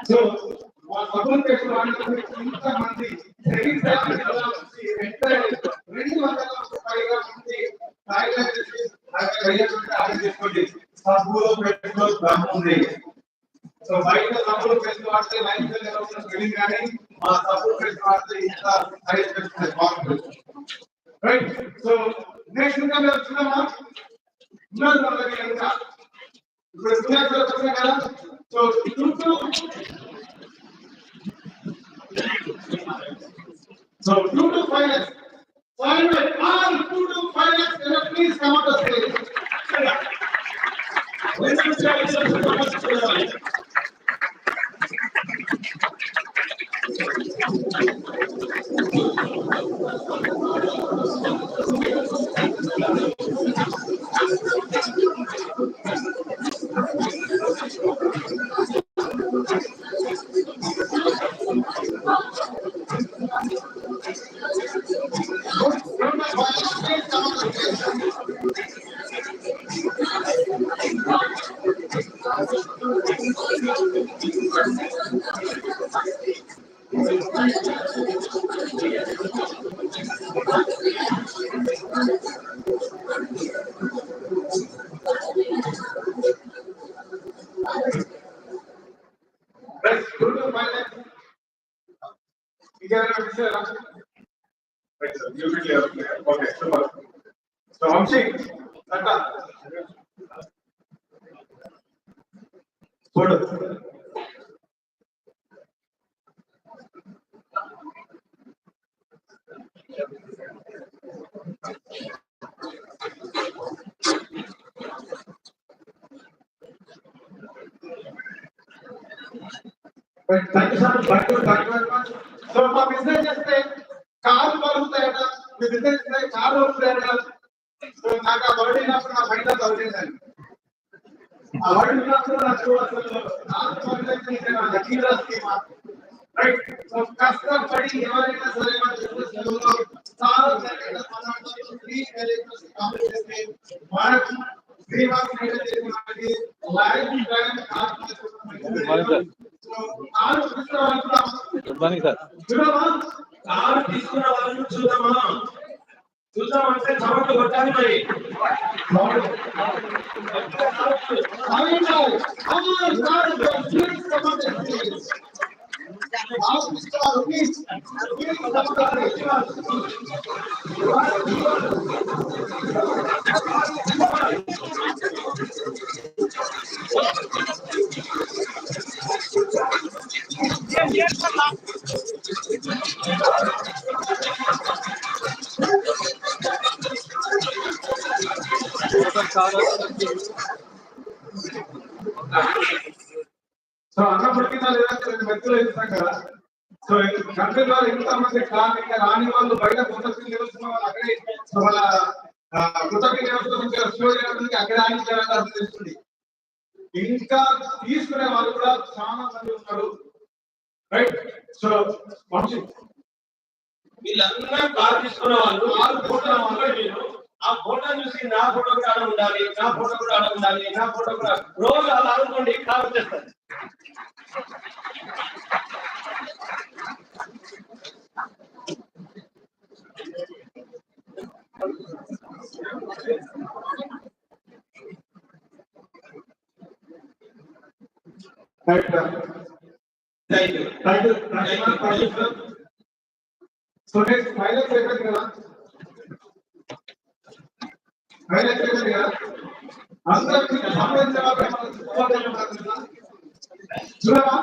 So support చేసిన వాళ్ళకి ఇంతమంది 200 పైగా మంది చేసుకోండి. సబ్బులో పెట్టులో ఉంది. సో బయట సబ్బులు పెట్టి వాడితే లైఫ్ స్టైల్ కానీ మా సబ్బులు పెట్టి వాడితే ఇంత సైజ్ పెట్టుకునే బాగుంటుంది. రైట్. సో నెక్స్ట్ ఇంకా మీరు చూడమా ఉన్నది మన దగ్గర ఇంకా ఇప్పుడు చూస్తున్నా కదా. So So 2 to 5 lakhs. Finally, all 2 to 5 lakhs, please come out of the stage. Thank you so much. Thank you very much. So, my business is car business is car So, I already have a right. So, customer party Good morning, sir. So, అన్నప్పటికీ వ్యక్తులు ఇస్తాం కదా. So కంపెనీలో ఎంతమంది రాని వాళ్ళు బయట కృతజ్ఞత నిలుస్తున్న వాళ్ళు అక్కడే వాళ్ళ కృతజ్ఞత అక్కడే ఆయన తెలుస్తుంది. ఇంకా తీసుకునే వాళ్ళు కూడా చాలా మంది ఉన్నారు. రైట్. సో వీళ్ళందరూ కార్ తీసుకునే వాళ్ళు ఆ ఫోటో చూసి నా ఫోటో కూడా అలా ఉండాలి, నా ఫోటో కూడా అలా ఉండాలి, నా ఫోటో కూడా రోజు అలా అనుకోండి కార్ వచ్చేస్తారు. Thank you. So next, final segment కదా. final segment కదా. అందరికీ సంబంధించిన చూడమా